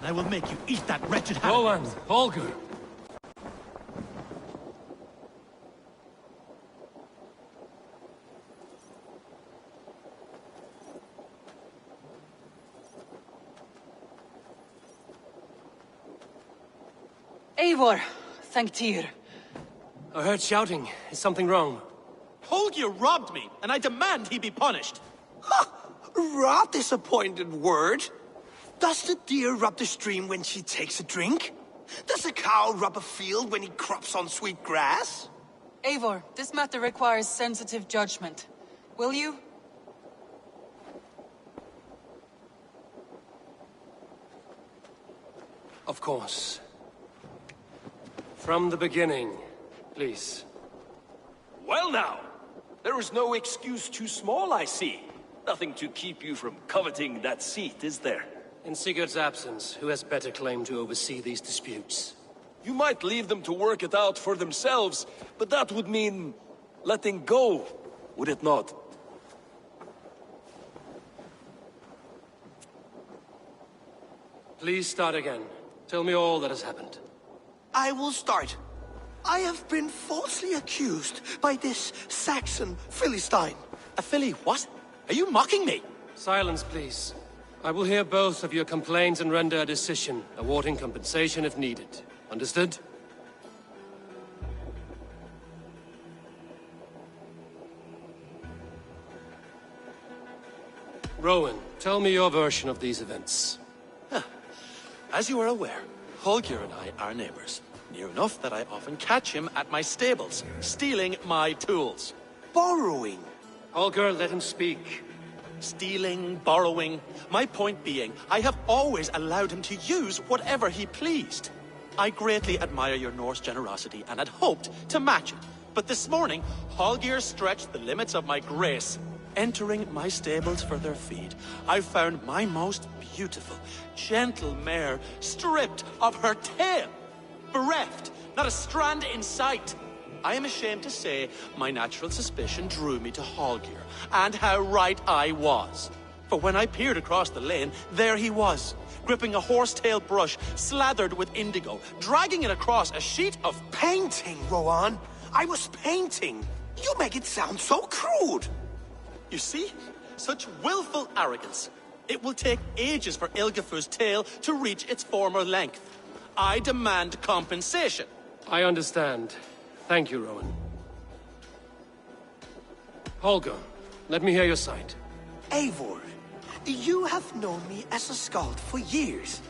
and I will make you eat that wretched hat. Rowan, Holger. Eivor, thank Tyr. I heard shouting. Is something wrong? Holger robbed me, and I demand he be punished. Ha! Raw disappointed word. Does the deer rub the stream when she takes a drink? Does a cow rub a field when he crops on sweet grass? Eivor, this matter requires sensitive judgment. Will you? Of course. From the beginning, please. Well now, there is no excuse too small, I see. Nothing to keep you from coveting that seat, is there? In Sigurd's absence, who has better claim to oversee these disputes? You might leave them to work it out for themselves, but that would mean letting go, would it not? Please start again. Tell me all that has happened. I will start. I have been falsely accused by this Saxon Philistine. A filly what? Are you mocking me? Silence, please. I will hear both of your complaints and render a decision, awarding compensation if needed. Understood? Rowan, tell me your version of these events. As you are aware, Holger and I are neighbors. Near enough that I often catch him at my stables, stealing my tools. Borrowing. Holger, let him speak. Stealing, borrowing. My point being, I have always allowed him to use whatever he pleased. I greatly admire your Norse generosity and had hoped to match it. But this morning, Holger stretched the limits of my grace. Entering my stables for their feed, I found my most beautiful, gentle mare stripped of her tail. Bereft, not a strand in sight. I am ashamed to say my natural suspicion drew me to Holger, and how right I was. For when I peered across the lane, there he was, gripping a horsetail brush slathered with indigo, dragging it across a sheet of Painting, Rowan. I was painting. You make it sound so crude. You see? Such willful arrogance. It will take ages for Ilgafur's tail to reach its former length. I demand compensation. I understand. Thank you, Rowan. Holger, let me hear your side. Eivor, you have known me as a skald for years.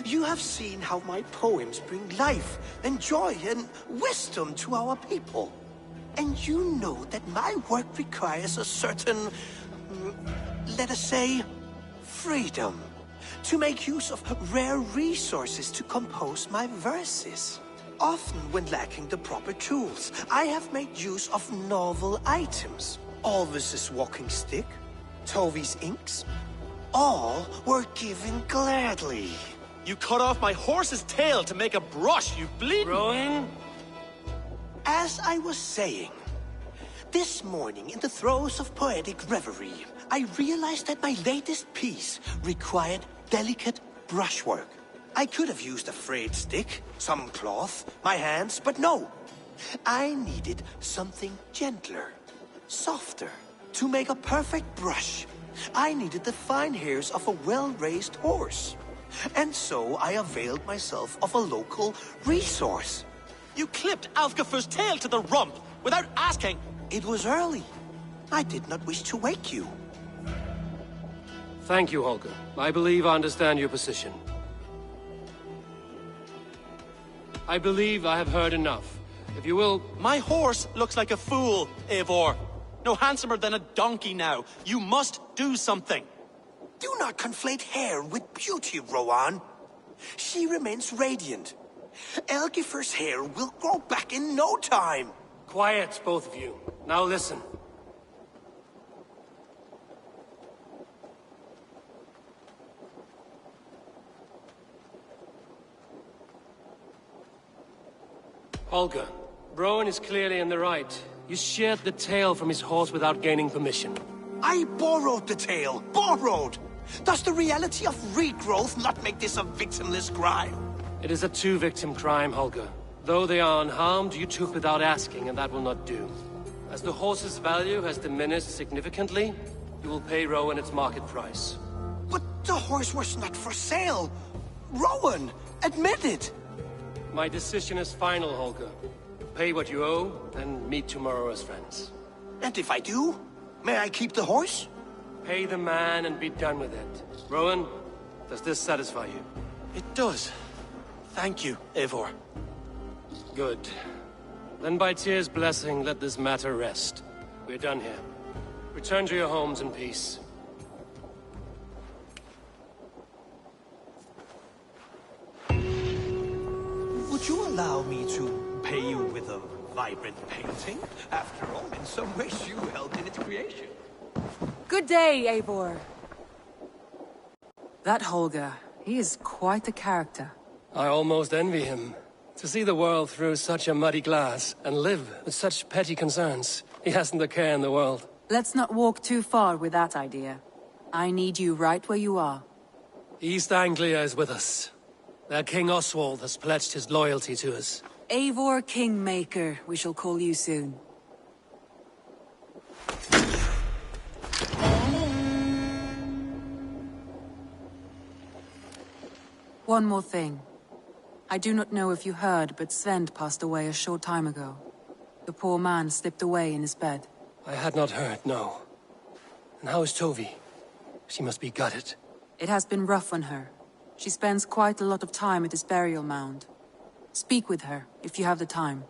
You have seen how my poems bring life and joy and wisdom to our people. And you know that my work requires a certain, let us say, freedom. To make use of rare resources to compose my verses. Often when lacking the proper tools, I have made use of novel items. Alvis's walking stick, Tovi's inks. All were given gladly. You cut off my horse's tail to make a brush, you bleeding... Rowan? As I was saying, this morning in the throes of poetic reverie, I realized that my latest piece required delicate brushwork. I could have used a frayed stick, some cloth, my hands, but no. I needed something gentler, softer. To make a perfect brush, I needed the fine hairs of a well-raised horse. And so I availed myself of a local resource. You clipped Alfgafur's tail to the rump without asking. It was early. I did not wish to wake you. Thank you, Holger. I believe I understand your position. I believe I have heard enough. If you will... My horse looks like a fool, Eivor. No handsomer than a donkey now. You must do something. Do not conflate hair with beauty, Rowan. She remains radiant. Elgifur's hair will grow back in no time. Quiet, both of you. Now listen. Holger, Rowan is clearly in the right. You sheared the tail from his horse without gaining permission. I borrowed the tail. Borrowed! Does the reality of regrowth not make this a victimless crime? It is a two-victim crime, Holger. Though they are unharmed, you took without asking, and that will not do. As the horse's value has diminished significantly, you will pay Rowan its market price. But the horse was not for sale. Rowan, admit it. My decision is final, Holger. Pay what you owe, and meet tomorrow as friends. And if I do, may I keep the horse? Pay the man and be done with it. Rowan, does this satisfy you? It does. Thank you, Eivor. Good. Then by Tyr's blessing, let this matter rest. We're done here. Return to your homes in peace. Would you allow me to pay you with a vibrant painting? After all, in some ways you helped in its creation. Good day, Eivor. That Holger, he is quite the character. I almost envy him. To see the world through such a muddy glass, and live with such petty concerns. He hasn't a care in the world. Let's not walk too far with that idea. I need you right where you are. East Anglia is with us. Their King Oswald has pledged his loyalty to us. Eivor Kingmaker, we shall call you soon. One more thing. I do not know if you heard, but Svend passed away a short time ago. The poor man slipped away in his bed. I had not heard, no. And how is Tovi? She must be gutted. It has been rough on her. She spends quite a lot of time at his burial mound. Speak with her, if you have the time.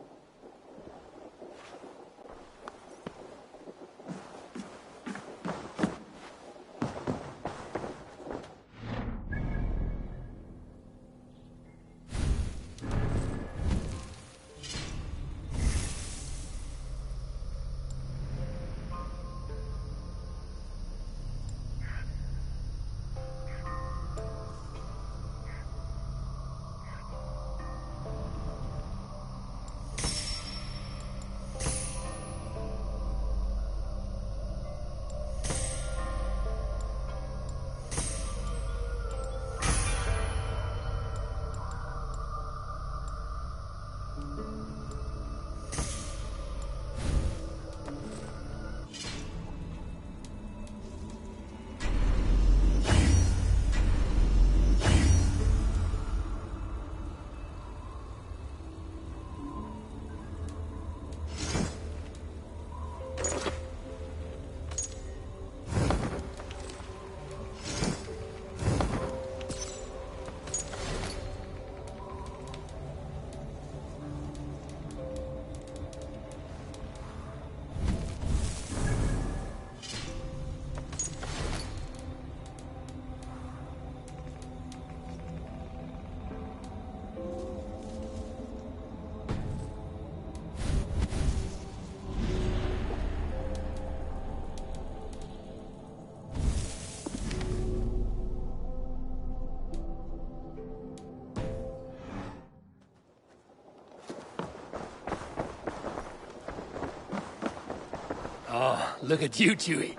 Oh, look at you, Chewie.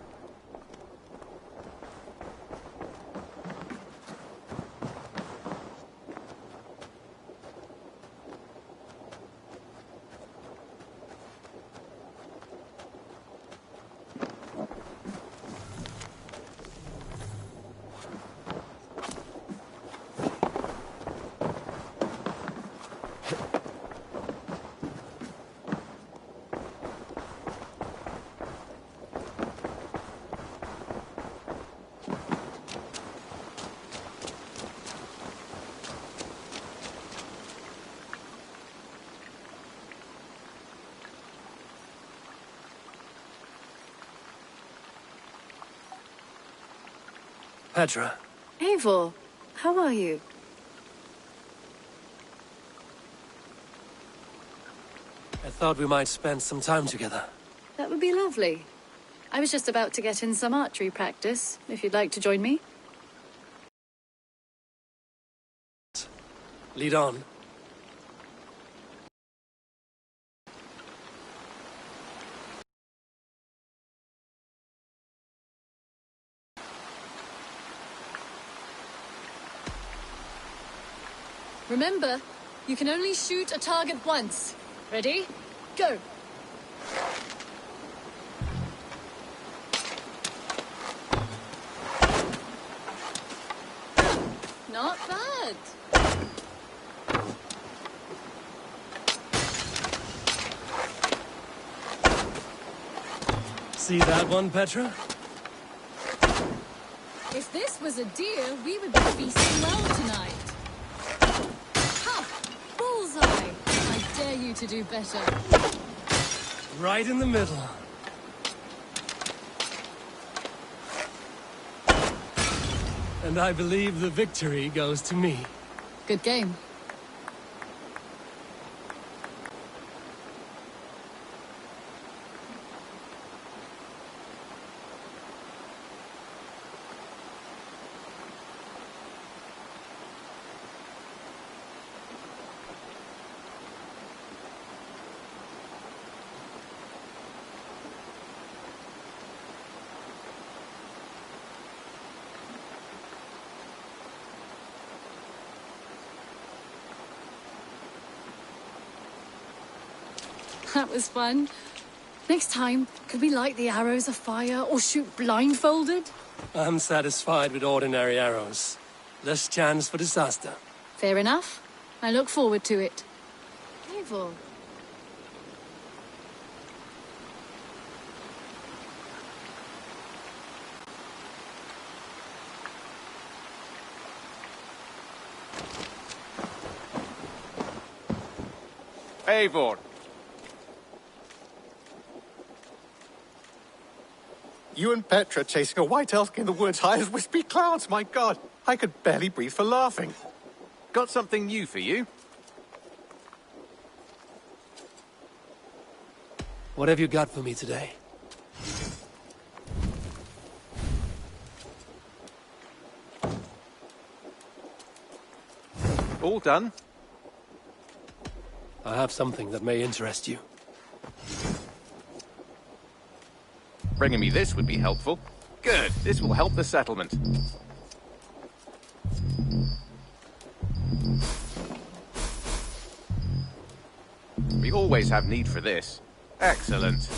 Petra. Eivor, how are you? I thought we might spend some time together. That would be lovely. I was just about to get in some archery practice, if you'd like to join me. Lead on. Remember, you can only shoot a target once. Ready? Go! Not bad. See that one, Petra? If this was a deer, we would be feasting well tonight. Ha! Bullseye! I dare you to do better. Right in the middle. And I believe the victory goes to me. Good game. That was fun. Next time, could we light the arrows afire or shoot blindfolded? I'm satisfied with ordinary arrows. Less chance for disaster. Fair enough. I look forward to it. Evil. Eivor. You and Petra chasing a white elk in the woods high as wispy clouds, my god! I could barely breathe for laughing. Got something new for you? What have you got for me today? All done? I have something that may interest you. Bringing me this would be helpful. Good, this will help the settlement. We always have need for this. Excellent.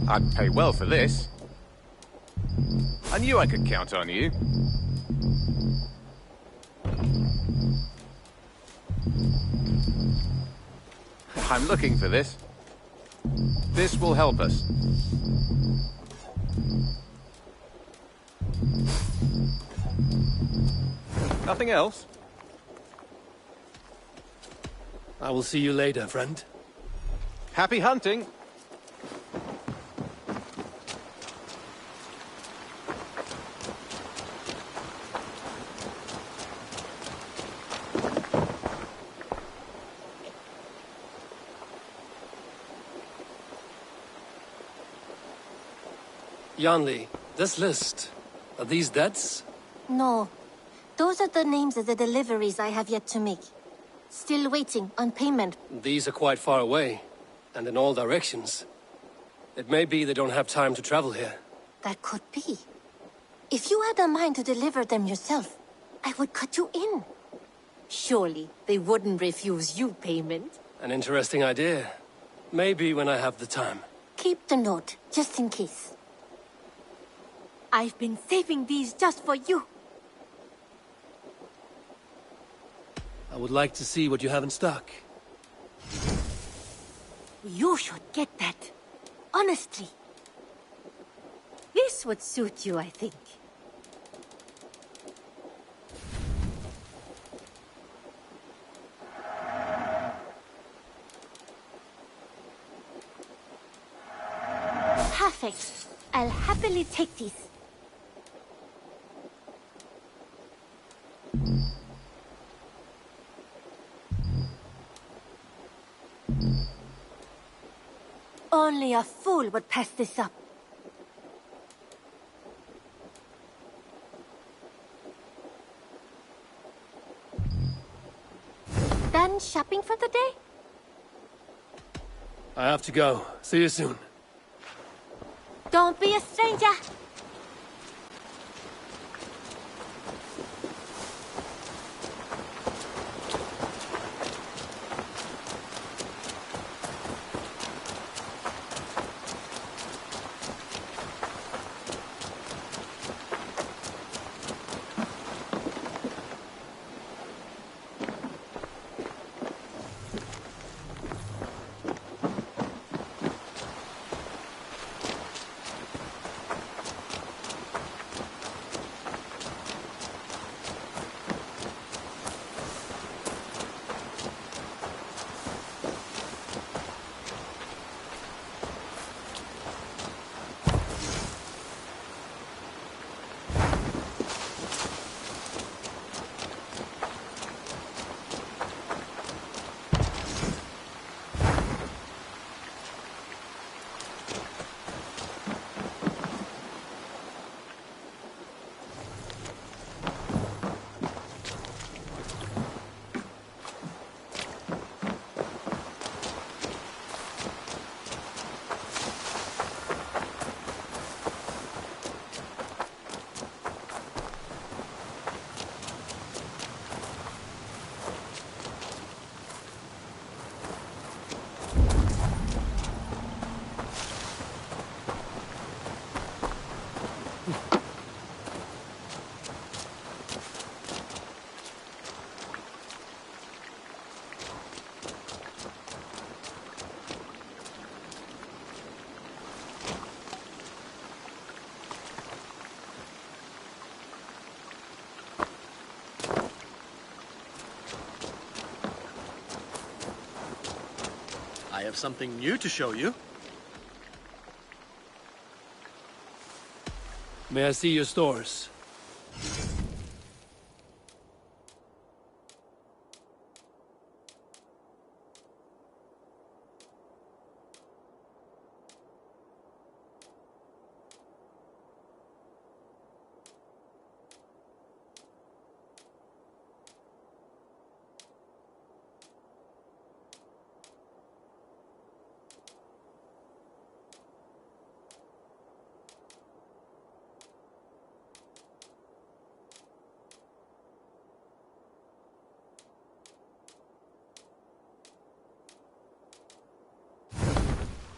I'd pay well for this. I knew I could count on you. I'm looking for this. This will help us. Nothing else? I will see you later, friend. Happy hunting! Yanli, this list, are these debts? No. Those are the names of the deliveries I have yet to make. Still waiting on payment. These are quite far away, and in all directions. It may be they don't have time to travel here. That could be. If you had a mind to deliver them yourself, I would cut you in. Surely they wouldn't refuse you payment. An interesting idea. Maybe when I have the time. Keep the note, just in case. I've been saving these just for you. I would like to see what you have in stock. You should get that. Honestly. This would suit you, I think. Perfect. I'll happily take these. Only a fool would pass this up. Done shopping for the day? I have to go. See you soon. Don't be a stranger. I have something new to show you. May I see your stores?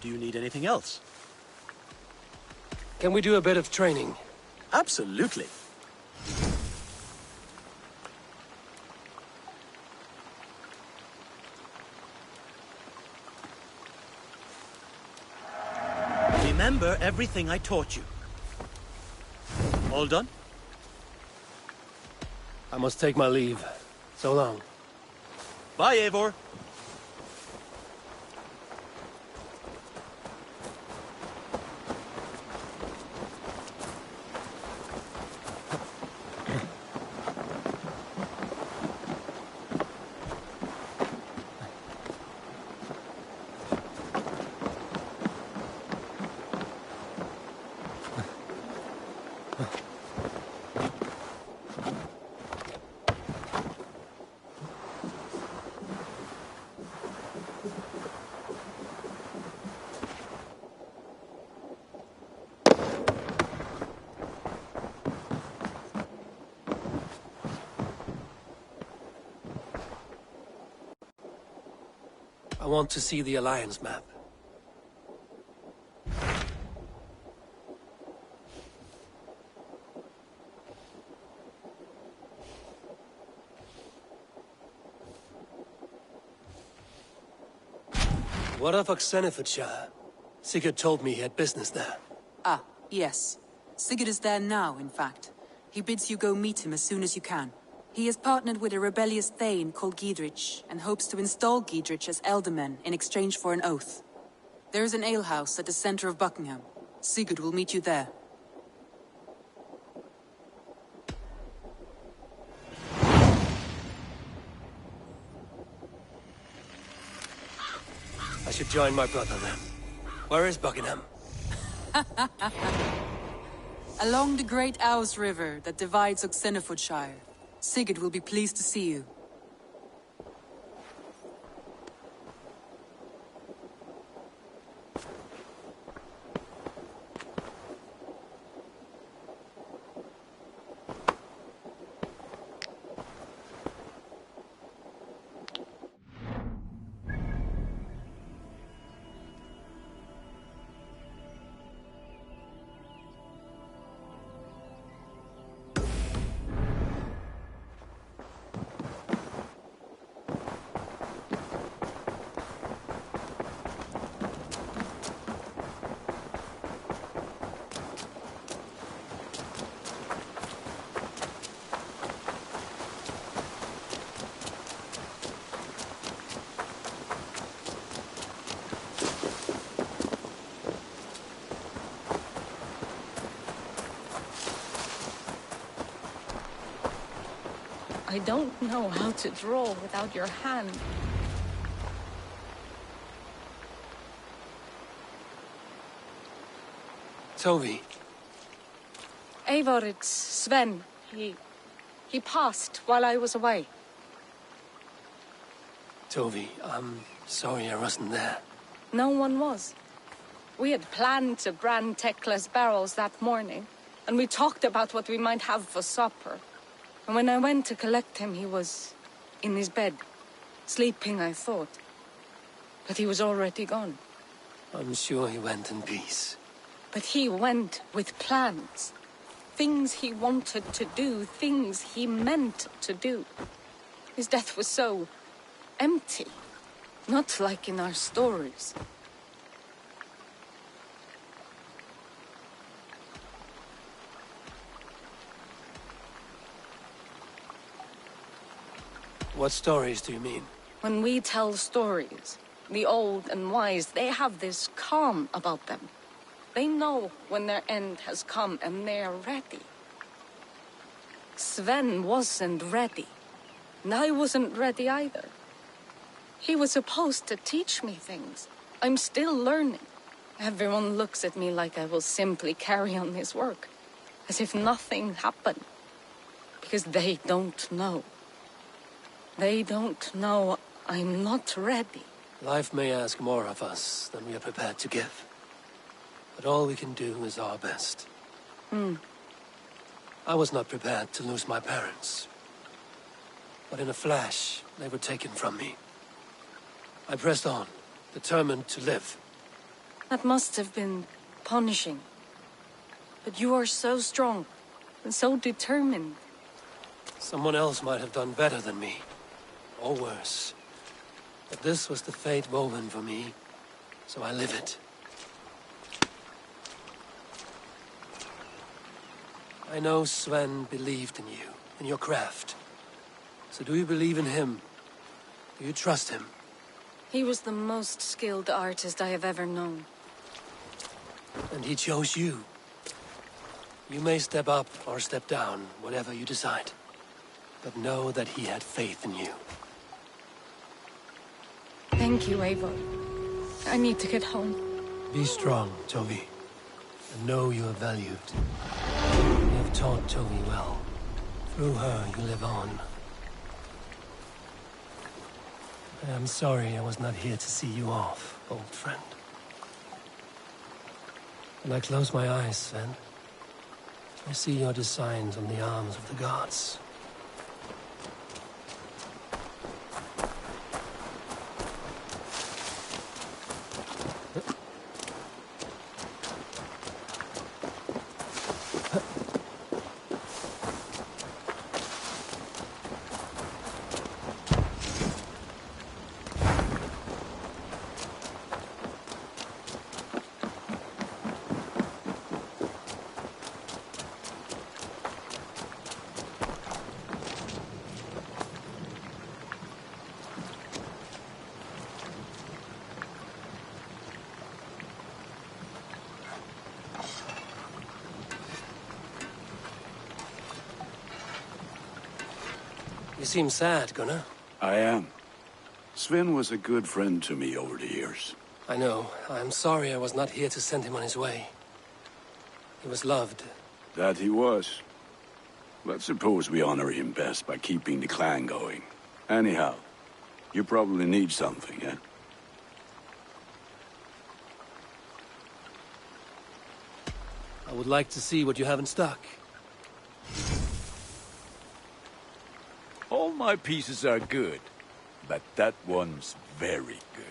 Do you need anything else? Can we do a bit of training? Absolutely. Remember everything I taught you. All done? I must take my leave. So long. Bye, Eivor. I want to see the Alliance map. What of Oxenfordshire? Sigurd told me he had business there. Ah, yes. Sigurd is there now, in fact. He bids you go meet him as soon as you can. He is partnered with a rebellious Thane called Giedrich, and hopes to install Giedrich as Elderman in exchange for an oath. There is an alehouse at the center of Buckingham. Sigurd will meet you there. I should join my brother then. Where is Buckingham? Along the great Ouse River that divides Oxenfordshire. Sigurd will be pleased to see you. I don't know how to draw without your hand. Tovi, Eivor, it's Sven. He passed while I was away. Tovi, I'm sorry I wasn't there. No one was. We had planned to brand Tekla's barrels that morning, and we talked about what we might have for supper. And when I went to collect him, he was in his bed. Sleeping, I thought. But he was already gone. I'm sure he went in peace. But he went with plans. Things he wanted to do, things he meant to do. His death was so empty. Not like in our stories. What stories do you mean? When we tell stories, the old and wise, they have this calm about them. They know when their end has come and they are ready. Sven wasn't ready. And I wasn't ready either. He was supposed to teach me things. I'm still learning. Everyone looks at me like I will simply carry on his work. As if nothing happened. Because they don't know. They don't know I'm not ready. Life may ask more of us than we are prepared to give. But all we can do is our best. I was not prepared to lose my parents. But in a flash, they were taken from me. I pressed on, determined to live. That must have been punishing. But you are so strong and so determined. Someone else might have done better than me. Or worse. But this was the fate woven for me, so I live it. I know Sven believed in you, in your craft. So do you believe in him? Do you trust him? He was the most skilled artist I have ever known. And he chose you. You may step up or step down, whatever you decide. But know that he had faith in you. Thank you, Eivor. I need to get home. Be strong, Tovi. And know you are valued. You have taught Tovi well. Through her, you live on. I am sorry I was not here to see you off, old friend. When I close my eyes, Sven, I see your designs on the arms of the gods. You seem sad, Gunnar. I am. Sven was a good friend to me over the years. I know. I'm sorry I was not here to send him on his way. He was loved. That he was. Let's suppose we honor him best by keeping the clan going. Anyhow, you probably need something, eh? I would like to see what you have in stock. All my pieces are good, but that one's very good.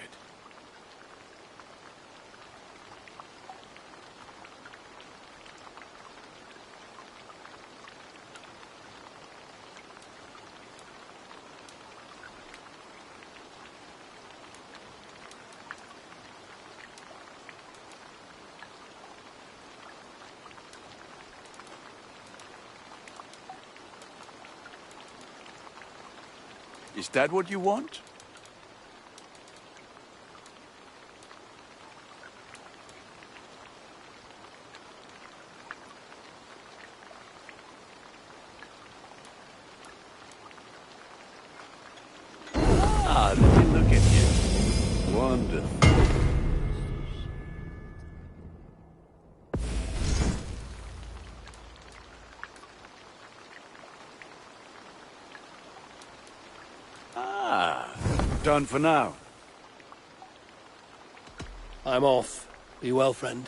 Is that what you want? Wonderful. Done for now. I'm off. Be well, friend.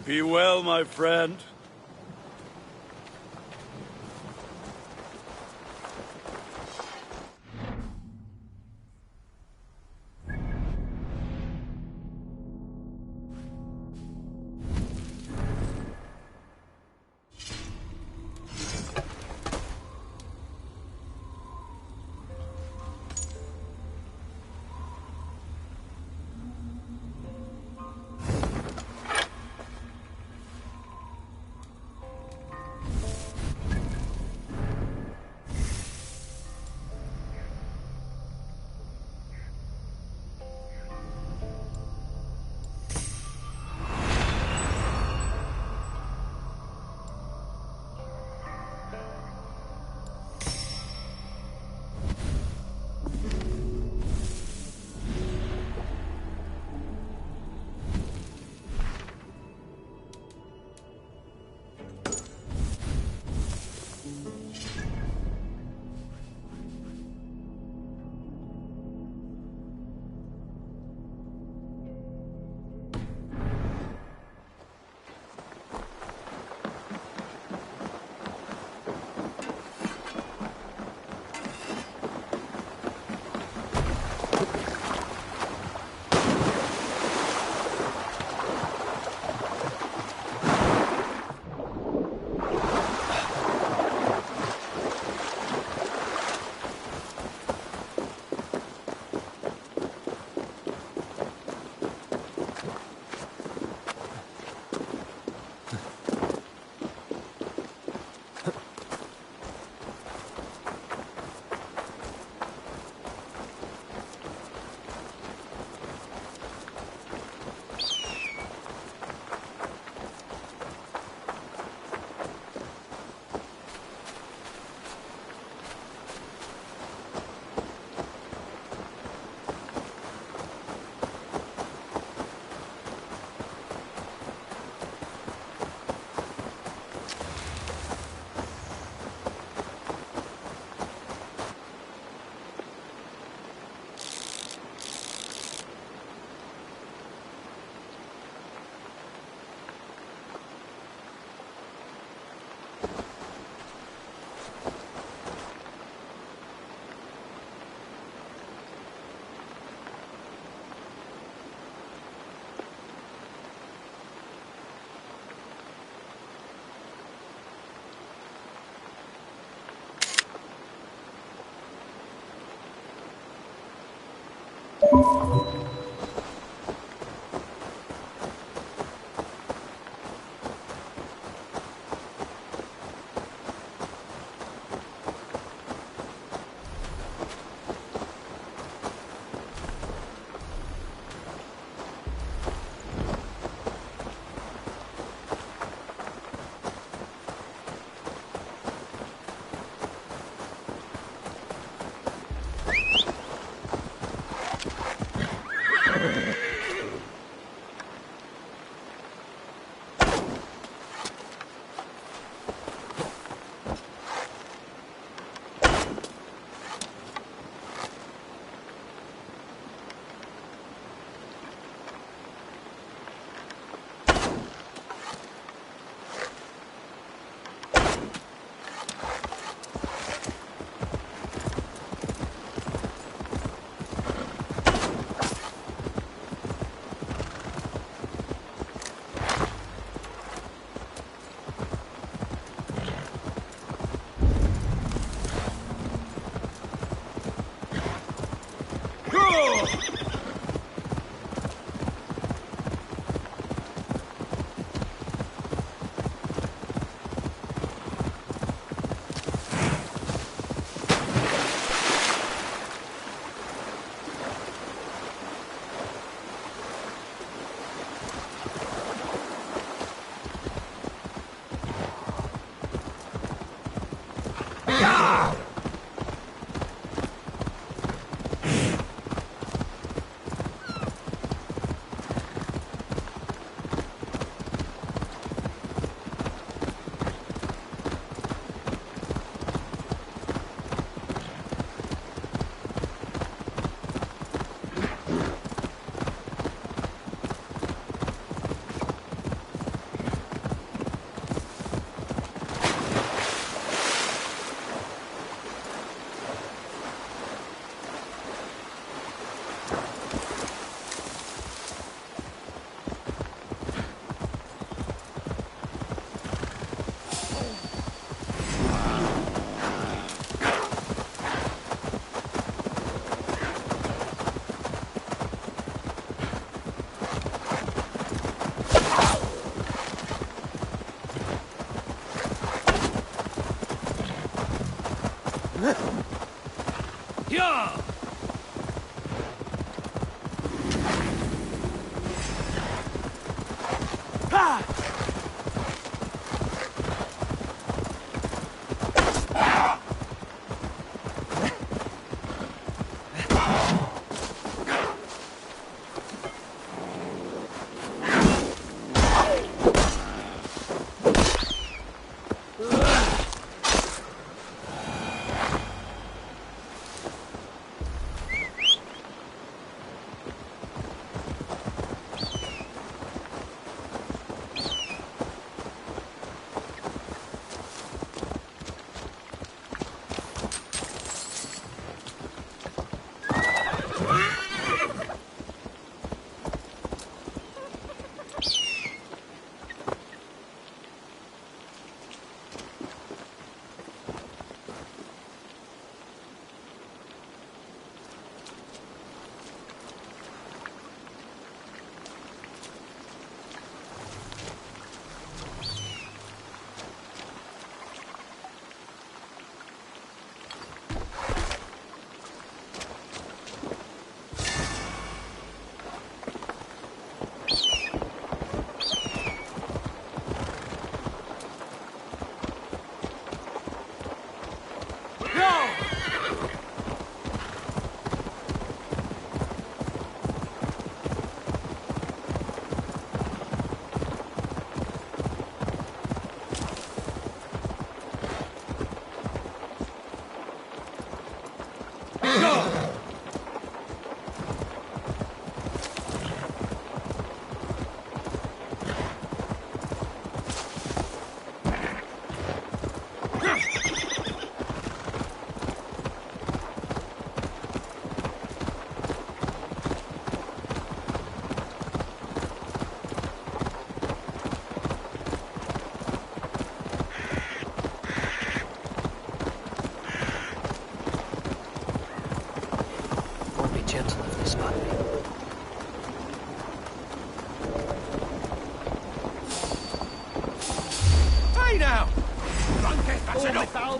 Be well, my friend.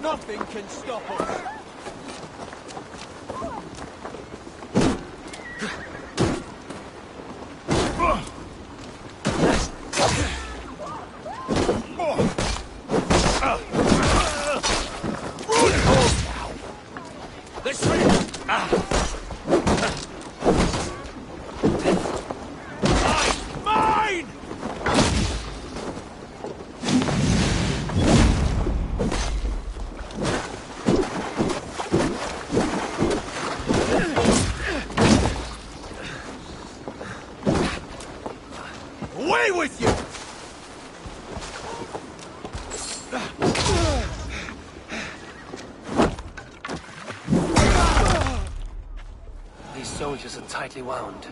Nothing can stop us. Away with you! These soldiers are tightly wound.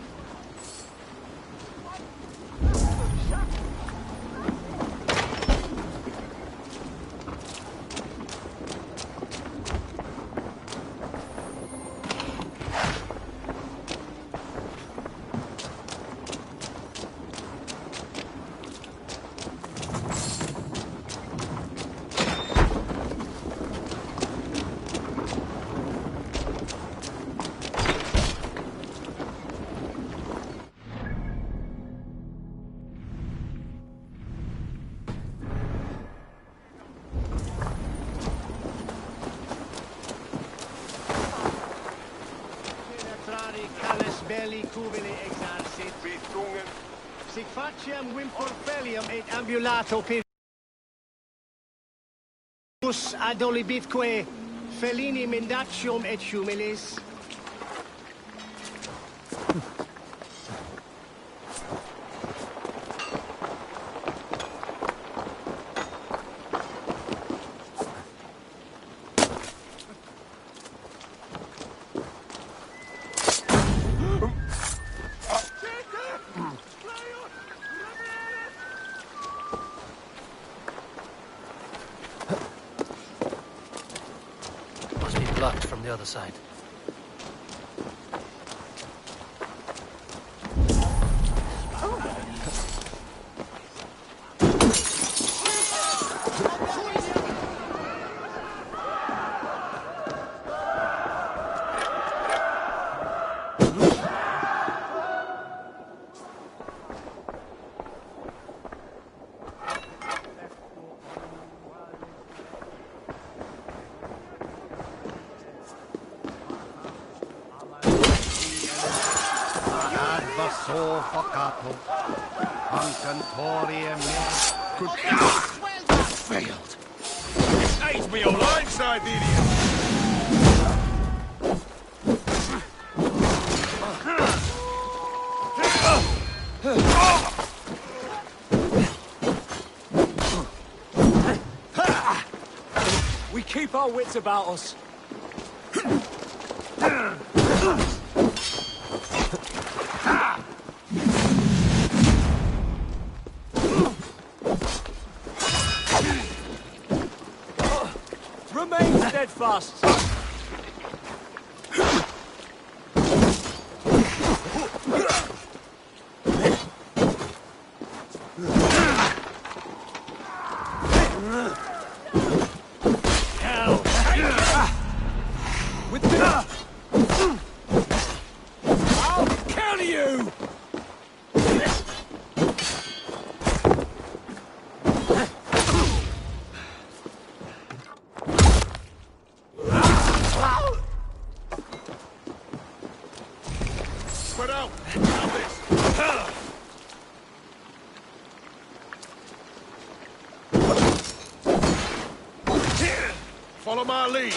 belli cubili exarsit. Sic faciem vimpor felium et ambulato pivus adolibitque felini mendacium et humilis. Must be blocked from the other side. so forcato. Concantorium. Failed. Aids me all blindside the idiot. We keep our wits about us. Remain steadfast. Spread out. Now this. Follow my lead.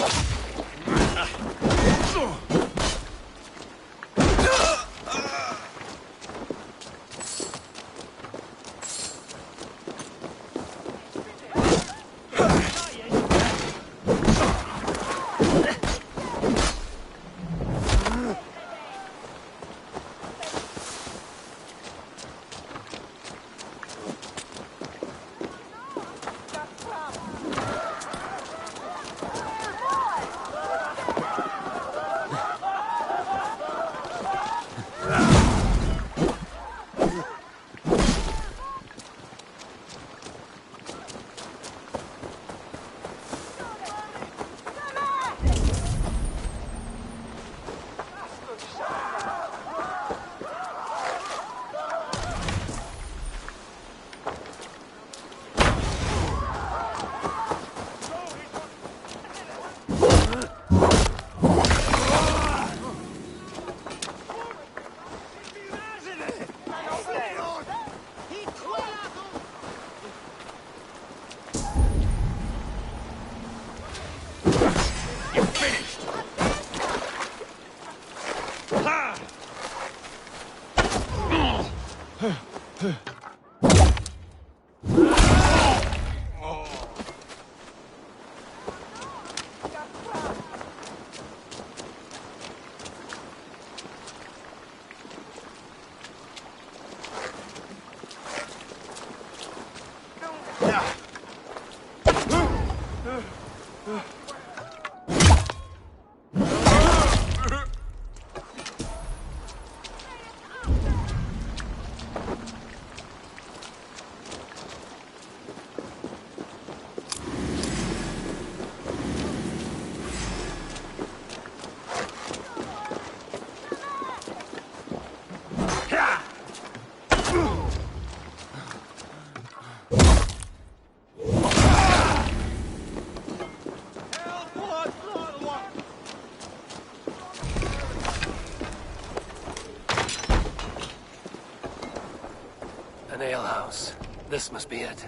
An alehouse. This must be it.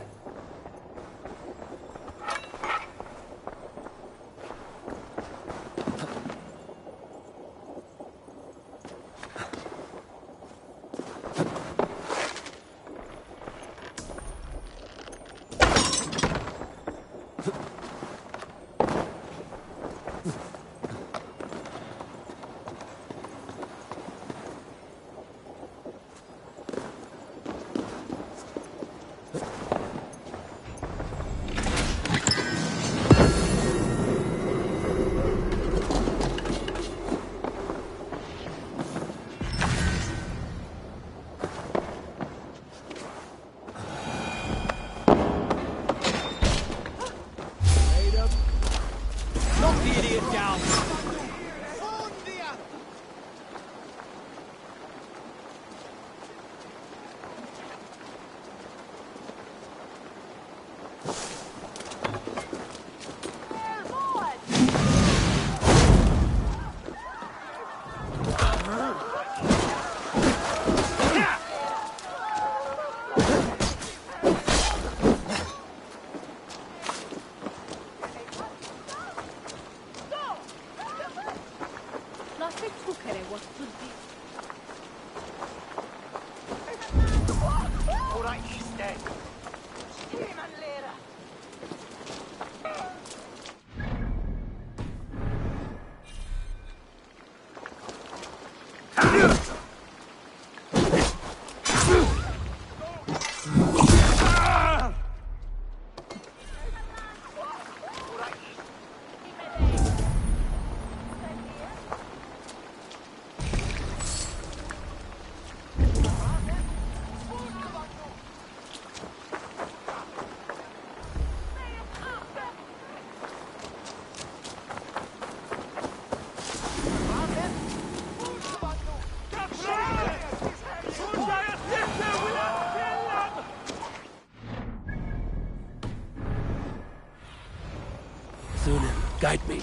Thunin, guide me.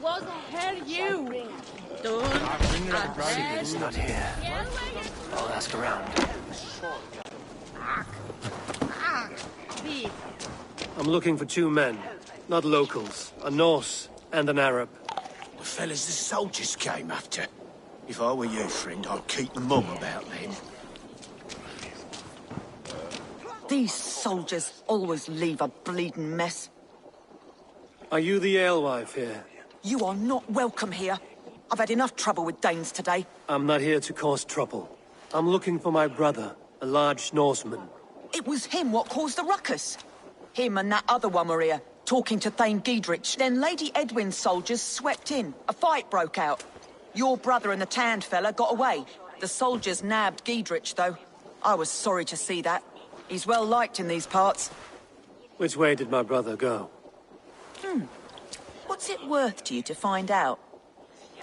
Was hell you? Sigurd's not here. I'll ask around. I'm looking for two men, not locals. A Norse and an Arab. The fellas the soldiers came after. If I were you, friend, I'd keep mum about them. These soldiers always leave a bleeding mess. Are you the alewife here? You are not welcome here. I've had enough trouble with Danes today. I'm not here to cause trouble. I'm looking for my brother, a large Norseman. It was him what caused the ruckus. Him and that other one were here, talking to Thane Giedrich. Then Lady Edwin's soldiers swept in. A fight broke out. Your brother and the tanned fella got away. The soldiers nabbed Giedrich, though. I was sorry to see that. He's well liked in these parts. Which way did my brother go? What's it worth to you to find out?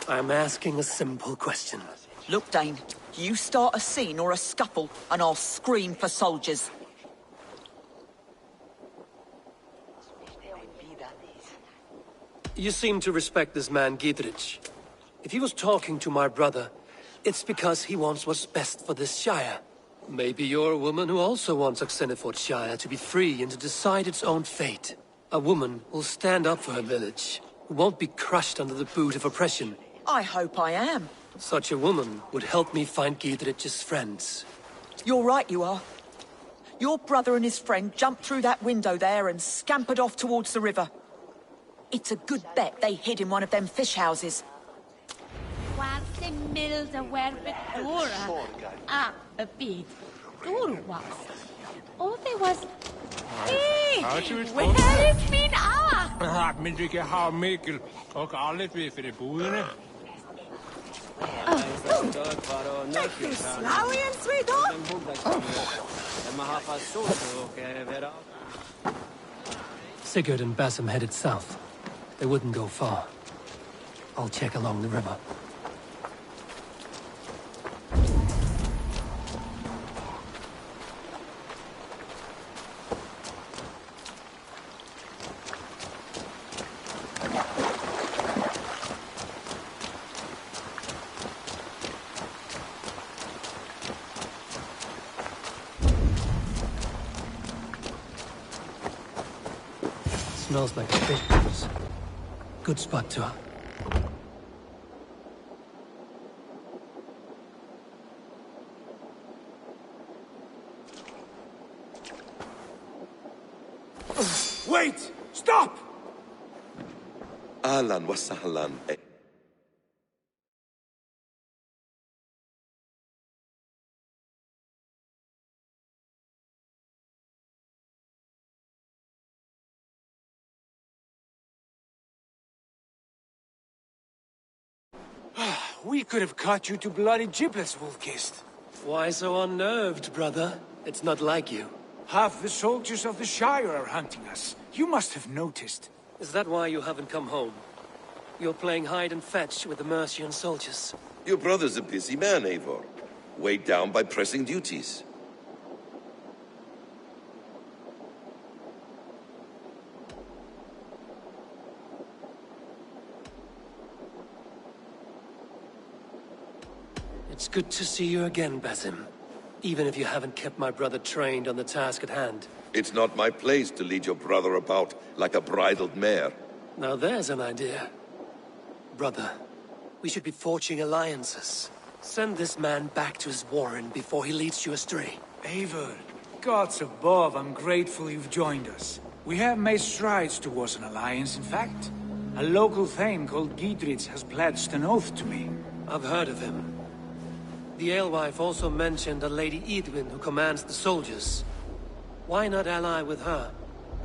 I'm asking a simple question. Look, Dane, you start a scene or a scuffle, and I'll scream for soldiers. You seem to respect this man, Giedrich. If he was talking to my brother, it's because he wants what's best for this Shire. Maybe you're a woman who also wants Oxeniford Shire to be free and to decide its own fate. A woman who'll stand up for her village, who won't be crushed under the boot of oppression. I hope I am. Such a woman would help me find Giedrich's friends. You're right, you are. Your brother and his friend jumped through that window there and scampered off towards the river. It's a good bet they hid in one of them fish houses. A bit. Oh, there was... Hey! Where is min ark? Men vi kan have Mikkel og alle ved for det budene. Sigurd and Basim headed south. They wouldn't go far. I'll check along the river. Smells like a fish house. Good spot to... Wait! Stop! Ahlan wa sahlan. We could have cut you to bloody giblets, Wolf-Kissed. Why so unnerved, brother? It's not like you. Half the soldiers of the Shire are hunting us. You must have noticed. Is that why you haven't come home? You're playing hide and fetch with the Mercian soldiers. Your brother's a busy man, Eivor. Weighed down by pressing duties. It's good to see you again, Basim. Even if you haven't kept my brother trained on the task at hand. It's not my place to lead your brother about like a bridled mare. Now there's an idea. Brother, we should be forging alliances. Send this man back to his warren before he leads you astray. Eivor, gods above, I'm grateful you've joined us. We have made strides towards an alliance, in fact. A local thane called Giedrich has pledged an oath to me. I've heard of him. The alewife also mentioned a Lady Edwin who commands the soldiers. Why not ally with her?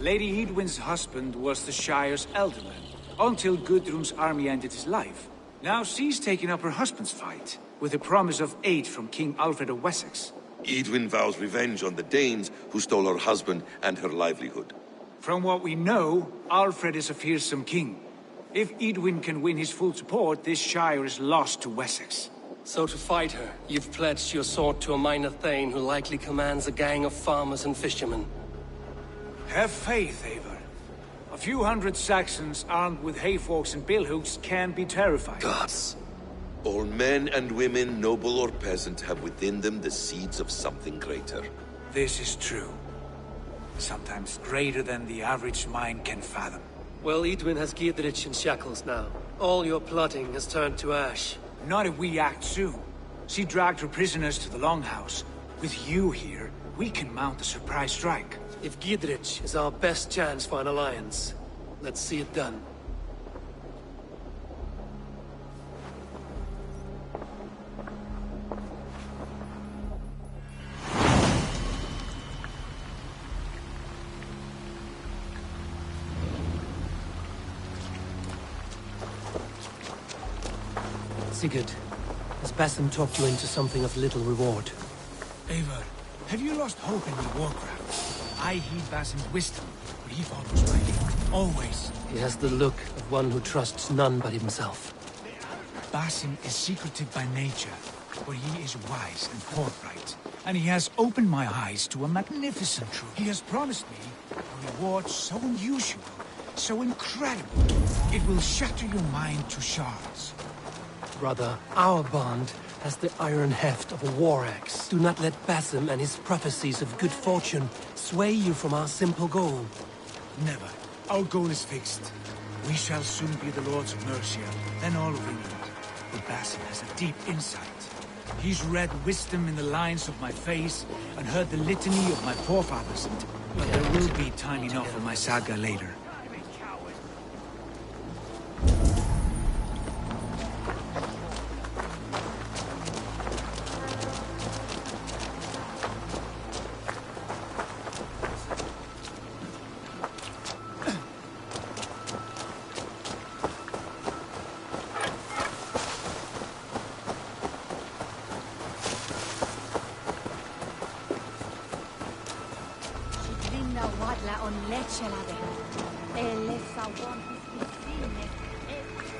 Lady Edwin's husband was the Shire's alderman, until Gudrun's army ended his life. Now she's taking up her husband's fight, with the promise of aid from King Alfred of Wessex. Edwin vows revenge on the Danes who stole her husband and her livelihood. From what we know, Alfred is a fearsome king. If Edwin can win his full support, this shire is lost to Wessex. So to fight her, you've pledged your sword to a minor thane who likely commands a gang of farmers and fishermen. Have faith, Eivor. A few hundred Saxons armed with hayforks and billhooks can be terrifying. Gods! All men and women, noble or peasant, have within them the seeds of something greater. This is true. Sometimes greater than the average mind can fathom. Well, Edwin has Giedrich in shackles now. All your plotting has turned to ash. Not if we act soon. She dragged her prisoners to the Longhouse. With you here, we can mount a surprise strike. If Giedrich is our best chance for an alliance, let's see it done. Sigurd, has Basim talked you into something of little reward? Eivor, have you lost hope in your warcraft? I heed Basim's wisdom, but he follows right. Always. He has the look of one who trusts none but himself. Basim is secretive by nature, but he is wise and forthright. And he has opened my eyes to a magnificent truth. He has promised me a reward so unusual, so incredible, it will shatter your mind to shards. Brother, our bond has the iron heft of a war axe. Do not let Basim and his prophecies of good fortune sway you from our simple goal. Never. Our goal is fixed. We shall soon be the Lords of Mercia, then all of England. But Basim has a deep insight. He's read wisdom in the lines of my face and heard the litany of my forefathers. But there will be time enough for my saga later.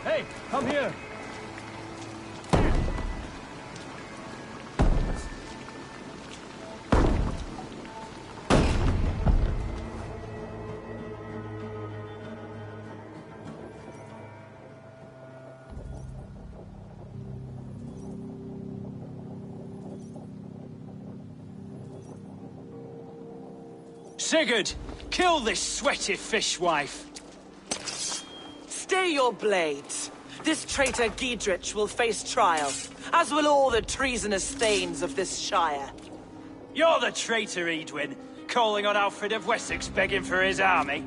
Hey, come here! Sigurd, kill this sweaty fishwife. Stay your blades. This traitor Giedrich will face trial, as will all the treasonous thanes of this shire. You're the traitor, Edwin, calling on Alfred of Wessex begging for his army.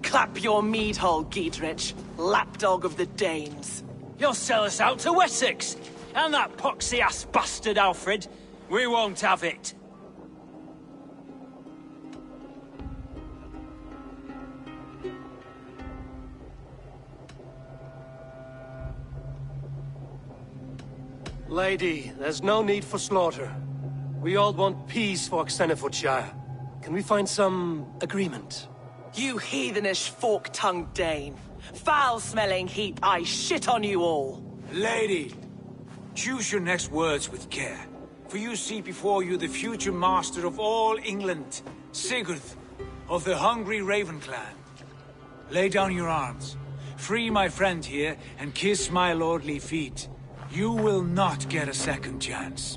Clap your mead hole, Giedrich, lapdog of the Danes. You'll sell us out to Wessex, and that poxy-ass bastard Alfred. We won't have it. Lady, there's no need for slaughter. We all want peace for Xenofordshire. Can we find some agreement? You heathenish fork-tongued Dane. Foul-smelling heap, I shit on you all. Lady, choose your next words with care. For you see before you the future master of all England, Sigurd, of the hungry Raven clan. Lay down your arms. Free my friend here, and kiss my lordly feet. You will not get a second chance.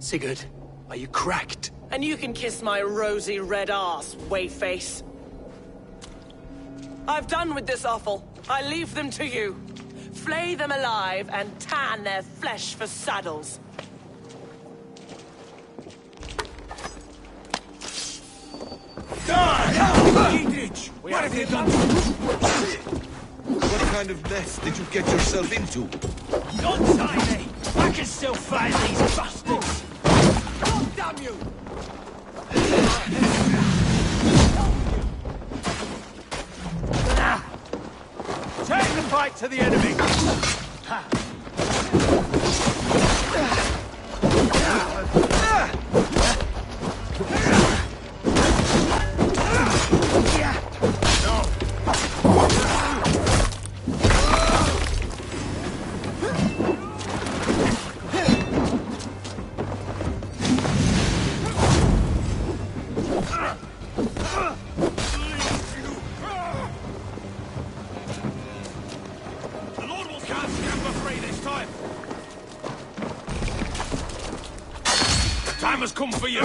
Sigurd, are you cracked? And you can kiss my rosy red ass, wayface. I've done with this offal. I leave them to you. Flay them alive and tan their flesh for saddles. Giedrich, what have you done? What kind of mess did you get yourself into? Don't tie me! I can still find these bastards! God damn you! Take the fight to the enemy! Time has come for you!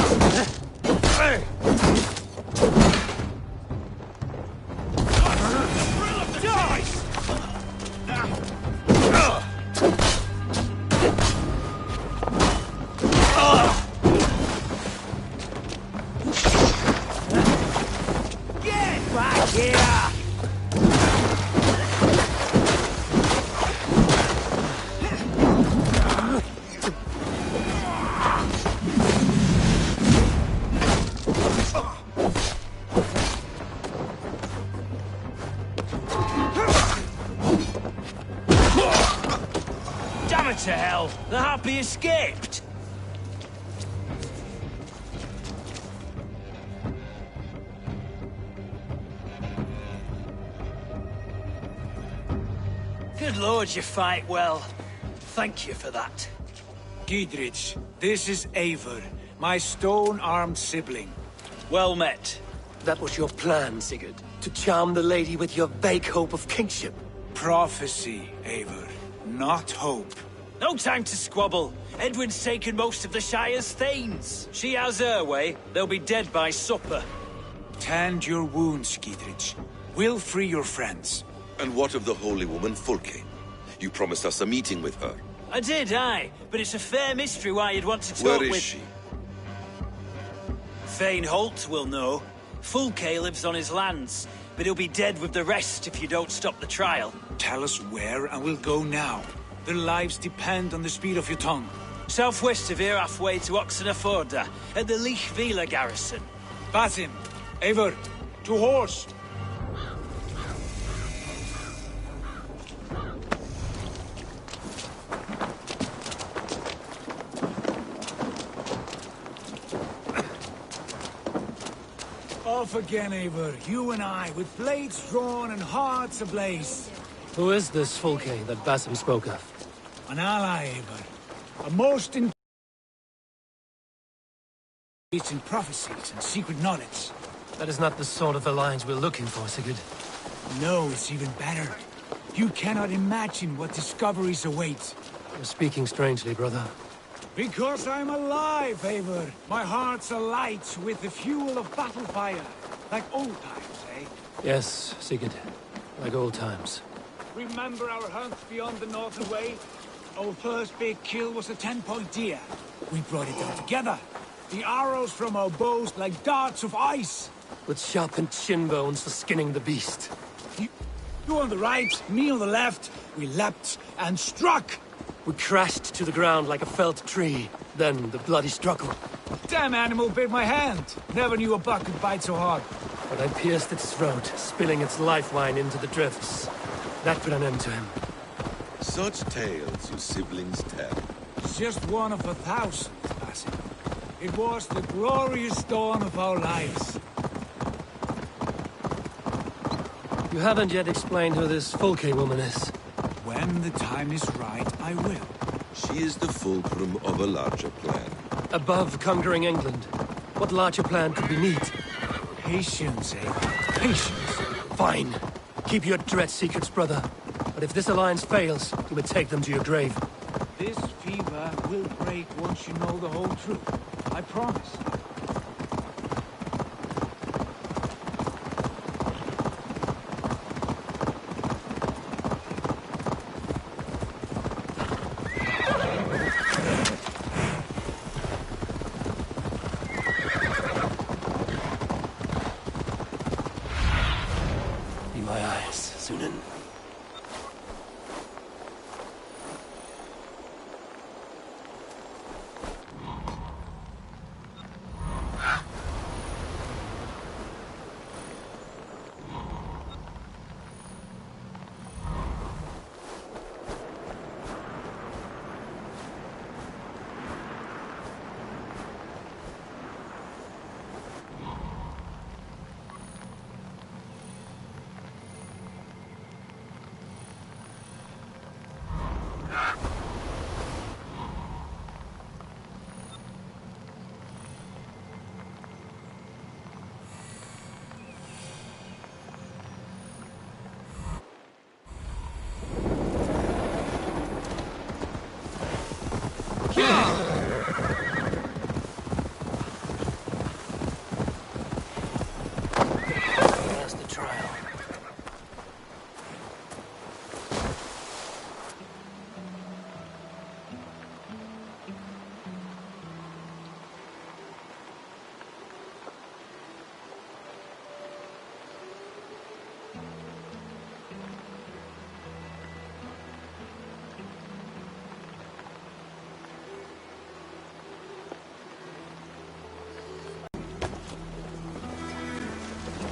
Get back here! Damn it to hell! The Harpy escaped! Good lord, you fight well. Thank you for that. Giedrich, this is Eivor, my stone-armed sibling. Well met. That was your plan, Sigurd. To charm the lady with your vague hope of kingship. Prophecy, Eivor, not hope. No time to squabble. Edwin's taken most of the Shire's thanes. She has her way. They'll be dead by supper. Tend your wounds, Giedrich. We'll free your friends. And what of the holy woman Fulke? You promised us a meeting with her. I did, aye. But it's a fair mystery why you'd want to talk Where with... is she? Thane Holt will know. Fulke lives on his lands, but he'll be dead with the rest if you don't stop the trial. Tell us where and we'll go now. Their lives depend on the speed of your tongue. Southwest of here, halfway to Oxenaforda, at the Lichvila garrison. Basim, Eivor, to horse! Off again, Eivor. You and I, with blades drawn and hearts ablaze. Who is this Fulke that Basim spoke of? An ally, Eivor. A most in prophecies and secret knowledge. That is not the sort of alliance we're looking for, Sigurd. No, it's even better. You cannot imagine what discoveries await. You're speaking strangely, brother. Because I'm alive, Eivor. My heart's alight with the fuel of battle fire. Like old times, eh? Yes, Sigurd. Like old times. Remember our hunts beyond the northern way? Our first big kill was a 10-point deer. We brought it down together. The arrows from our bows like darts of ice. With sharpened shin bones for skinning the beast. You on the right, me on the left. We leapt and struck. We crashed to the ground like a felled tree. Then the bloody struggle. Damn animal bit my hand. Never knew a buck could bite so hard. But I pierced its throat, spilling its life wine into the drifts. That put an end to him. Such tales you siblings tell. It's just one of 1,000, Basim. It was the glorious dawn of our lives. You haven't yet explained who this Fulke woman is. When the time is right, I will. She is the fulcrum of a larger plan. Above conquering England, what larger plan could we need? Patience, eh? Patience. Fine. Keep your dread secrets, brother. But if this alliance fails, you will take them to your grave. This fever will break once you know the whole truth. I promise. Be my eyes, Sunan.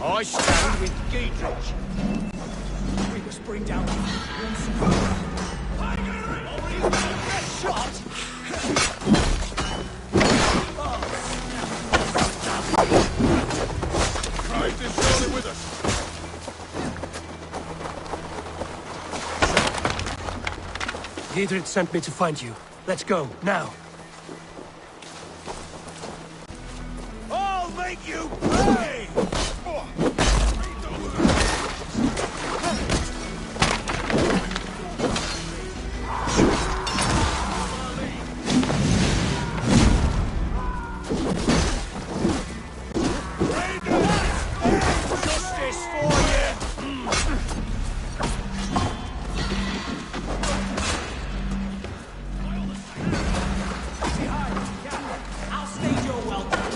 I stand with Giedrich. We must bring down the shot! Christ is surely with us. Giedrich sent me to find you. Let's go, now. I'll make you pay! Justice for you! I'll stage your welcome.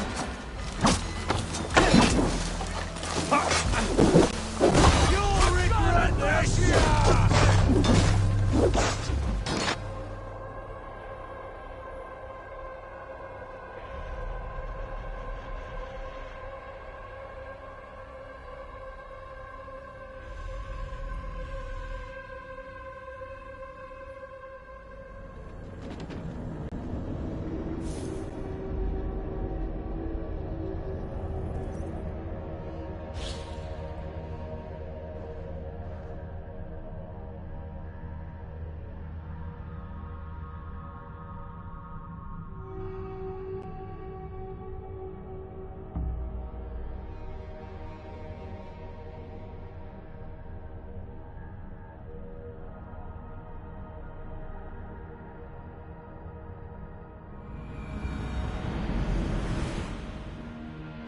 You'll regret this!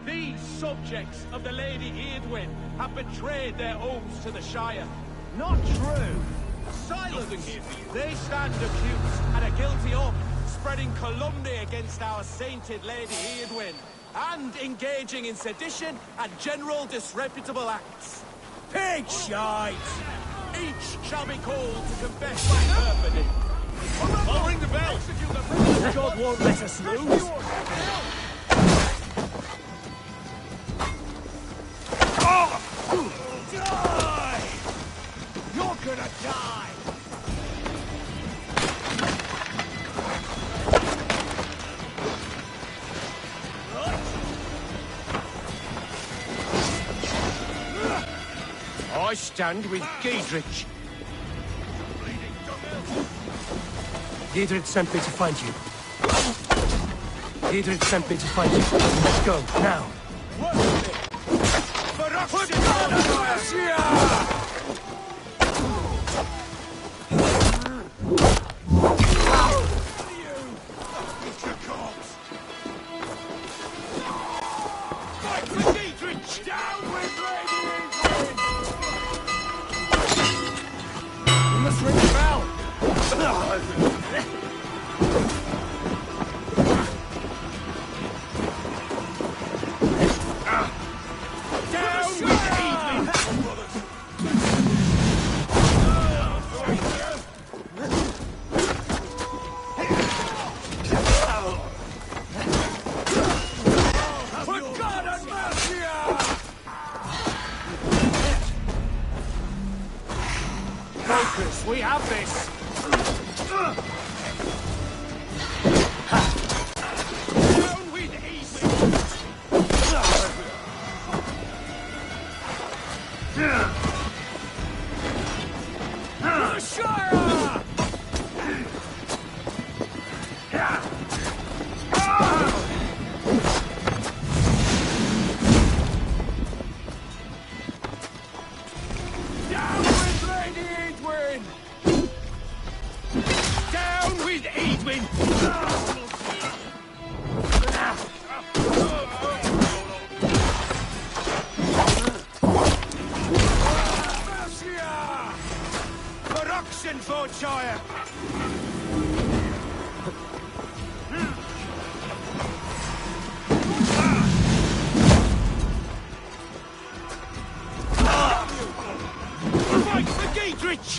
These subjects of the Lady Eadwyn have betrayed their oaths to the Shire. Not true. Silence! They stand accused and are guilty of spreading calumny against our sainted Lady Eadwyn and engaging in sedition and general disreputable acts. Pig shite! Each shall be called to confess by perfidy. I'll ring the bell! God won't let us lose. Die! You're gonna die! I stand with Giedrich. Giedrich sent me to find you. Giedrich sent me to find you. Let's go, now. Fight for Giedrich! Down with Lady Eadwyn! We must ring the bell! Focus, we have this! Down with The Shire! Down with Lady Eadwyn! Down with Eadwyn! Mercia! For Oxenfordshire! Fight for Giedrich!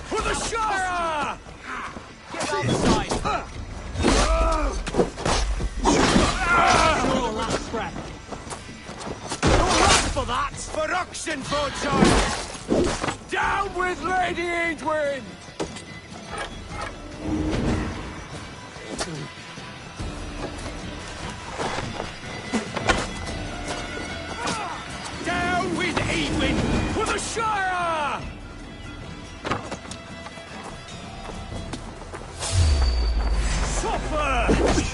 For the Shire! Get outside! Your last breath! Oxenford, sire! Down with Lady Edwin! Down with Edwin for the Shire! Suffer!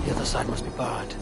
The other side must be barred.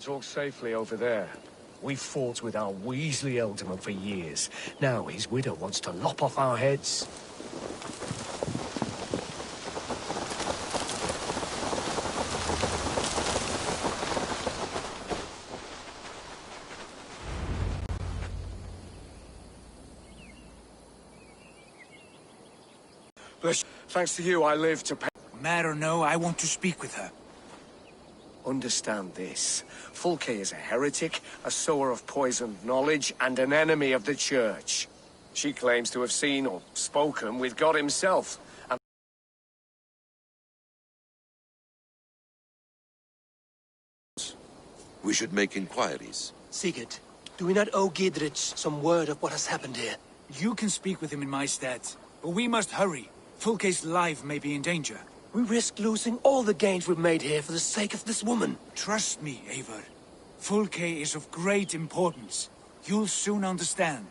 talk safely over there. We fought with our Weasley ealdorman for years. Now his widow wants to lop off our heads. Thanks to you, I live to pay. Mad or no, I want to speak with her. Understand this. Fulke is a heretic, a sower of poisoned knowledge, and an enemy of the Church. She claims to have seen or spoken with God himself, and we should make inquiries. Sigurd, do we not owe Gidrich some word of what has happened here? You can speak with him in my stead, but we must hurry. Fulke's life may be in danger. We risk losing all the gains we've made here for the sake of this woman. Trust me, Eivor. Fulke is of great importance. You'll soon understand.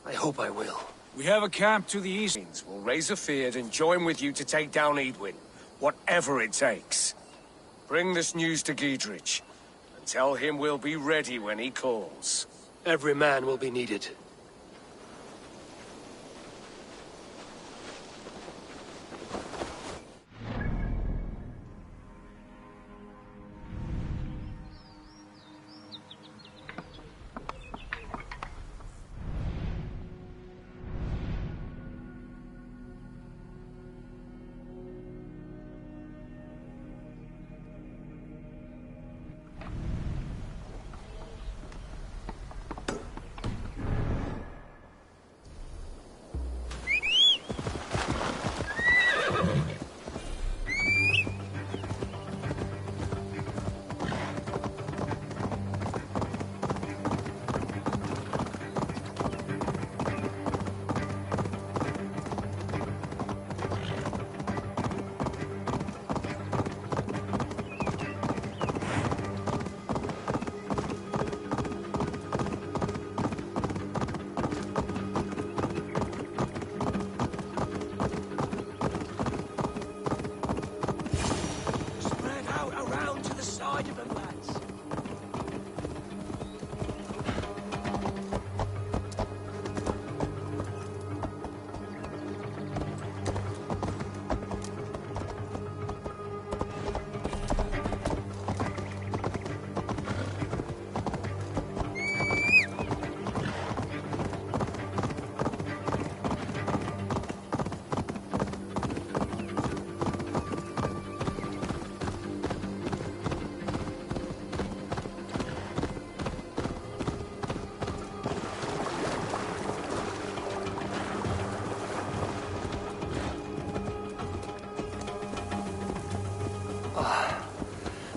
I hope I will. We have a camp to the east. We'll raise a field and join with you to take down Edwin, whatever it takes. Bring this news to Gidrich, and tell him we'll be ready when he calls. Every man will be needed.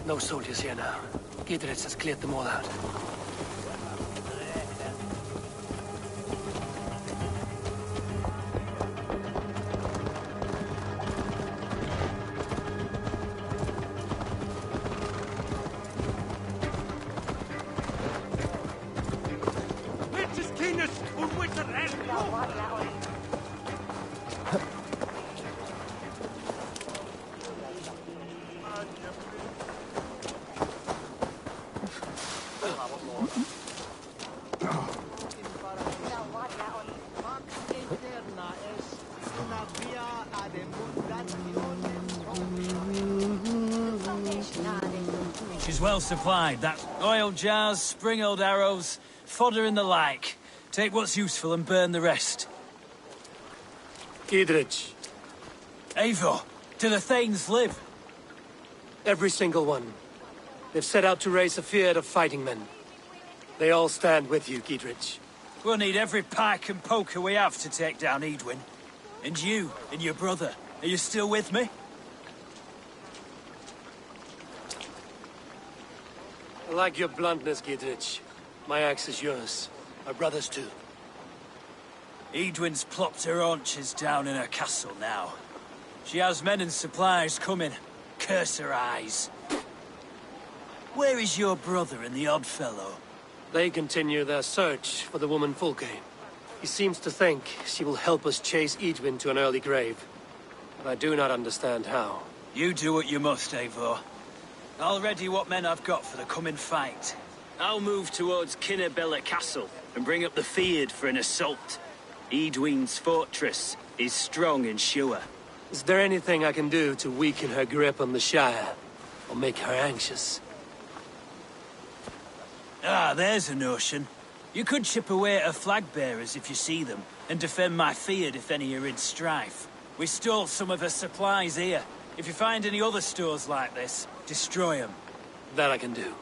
No soldiers here now. Gidrich has cleared them all out. She's well supplied. That oil jars, spring-oiled arrows, fodder and the like. Take what's useful and burn the rest. Gidrich. Eivor, do the Thanes live? Every single one. They've set out to raise a field of fighting men. They all stand with you, Gidrich. We'll need every pike and poker we have to take down Edwin. And you, and your brother, are you still with me? I like your bluntness, Gidrich. My axe is yours. My brother's too. Edwin's plopped her haunches down in her castle now. She has men and supplies coming. Curse her eyes. Where is your brother and the odd fellow? They continue their search for the woman Fulke. He seems to think she will help us chase Edwin to an early grave. But I do not understand how. You do what you must, Eivor. I'll ready what men I've got for the coming fight. I'll move towards Kinnabella Castle and bring up the Fyrd for an assault. Edwin's fortress is strong and sure. Is there anything I can do to weaken her grip on the Shire? Or make her anxious? Ah, there's a notion. You could chip away at her flag-bearers if you see them, and defend my Fyrd if any are in strife. We stole some of her supplies here. If you find any other stores like this, destroy them. That I can do.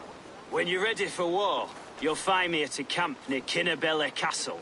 When you're ready for war, you'll find me at a camp near Kinnabella Castle.